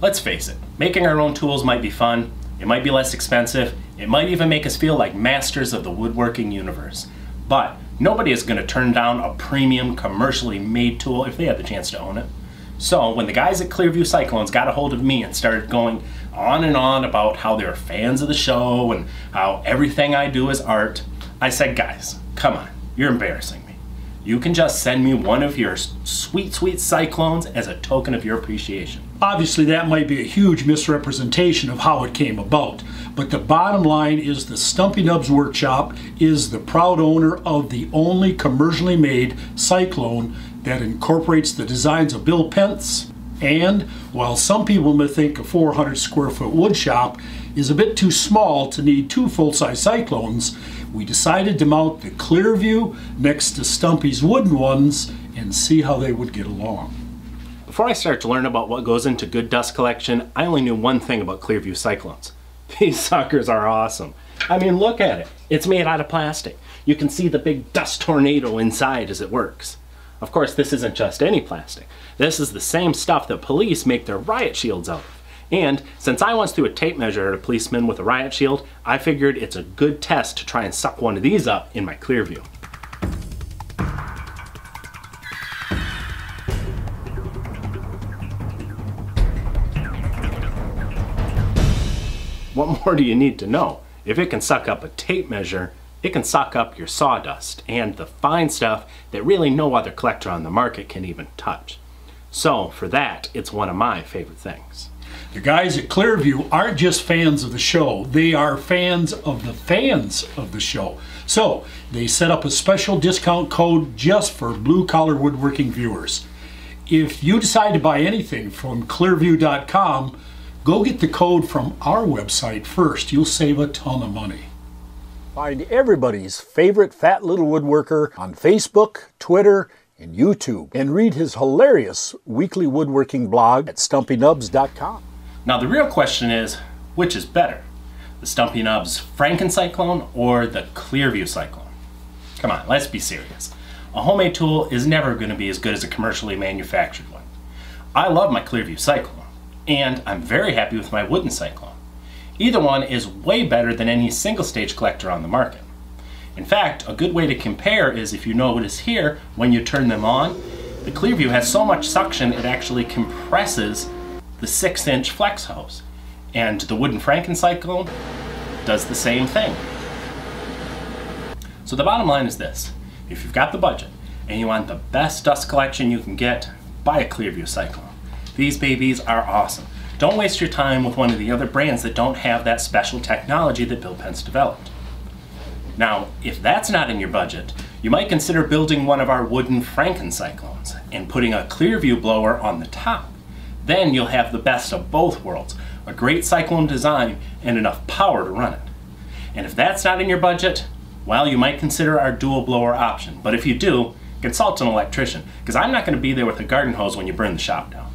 Let's face it, making our own tools might be fun, it might be less expensive, it might even make us feel like masters of the woodworking universe. But nobody is going to turn down a premium, commercially made tool if they had the chance to own it. So when the guys at Clearview Cyclones got a hold of me and started going on and on about how they're fans of the show and how everything I do is art, I said, guys, come on, you're embarrassing me. You can just send me one of your sweet, sweet Cyclones as a token of your appreciation. Obviously, that might be a huge misrepresentation of how it came about, but the bottom line is the Stumpy Nubs Workshop is the proud owner of the only commercially made Cyclone that incorporates the designs of Bill Pence. And while some people may think a 400 square foot wood shop is a bit too small to need two full-size Cyclones, we decided to mount the Clearview next to Stumpy's wooden ones and see how they would get along. Before I start to learn about what goes into good dust collection, I only knew one thing about Clearview Cyclones. These suckers are awesome. I mean, look at it. It's made out of plastic. You can see the big dust tornado inside as it works. Of course, this isn't just any plastic. This is the same stuff that police make their riot shields out of. And since I once threw a tape measure at a policeman with a riot shield, I figured it's a good test to try and suck one of these up in my Clearview. What more do you need to know? If it can suck up a tape measure, it can suck up your sawdust and the fine stuff that really no other collector on the market can even touch. So for that, it's one of my favorite things. The guys at Clearview aren't just fans of the show, they are fans of the show. So they set up a special discount code just for blue collar woodworking viewers. If you decide to buy anything from Clearview.com, go get the code from our website first. You'll save a ton of money. Find everybody's favorite fat little woodworker on Facebook, Twitter, and YouTube. And read his hilarious weekly woodworking blog at StumpyNubs.com. Now the real question is, which is better? The Stumpy Nubs Frankencyclone or the Clearview Cyclone? Come on, let's be serious. A homemade tool is never going to be as good as a commercially manufactured one. I love my Clearview Cyclone, and I'm very happy with my wooden Cyclone. Either one is way better than any single stage collector on the market. In fact, a good way to compare is if you notice here, when you turn them on, the Clearview has so much suction it actually compresses the 6-inch flex hose. And the wooden Frankencyclone does the same thing. So the bottom line is this: if you've got the budget and you want the best dust collection you can get, buy a Clearview Cyclone. These babies are awesome. Don't waste your time with one of the other brands that don't have that special technology that Bill Pence developed. Now, if that's not in your budget, you might consider building one of our wooden Frankencyclones and putting a Clearview blower on the top. Then you'll have the best of both worlds, a great Cyclone design and enough power to run it. And if that's not in your budget, well, you might consider our dual blower option. But if you do, consult an electrician, because I'm not going to be there with a garden hose when you burn the shop down.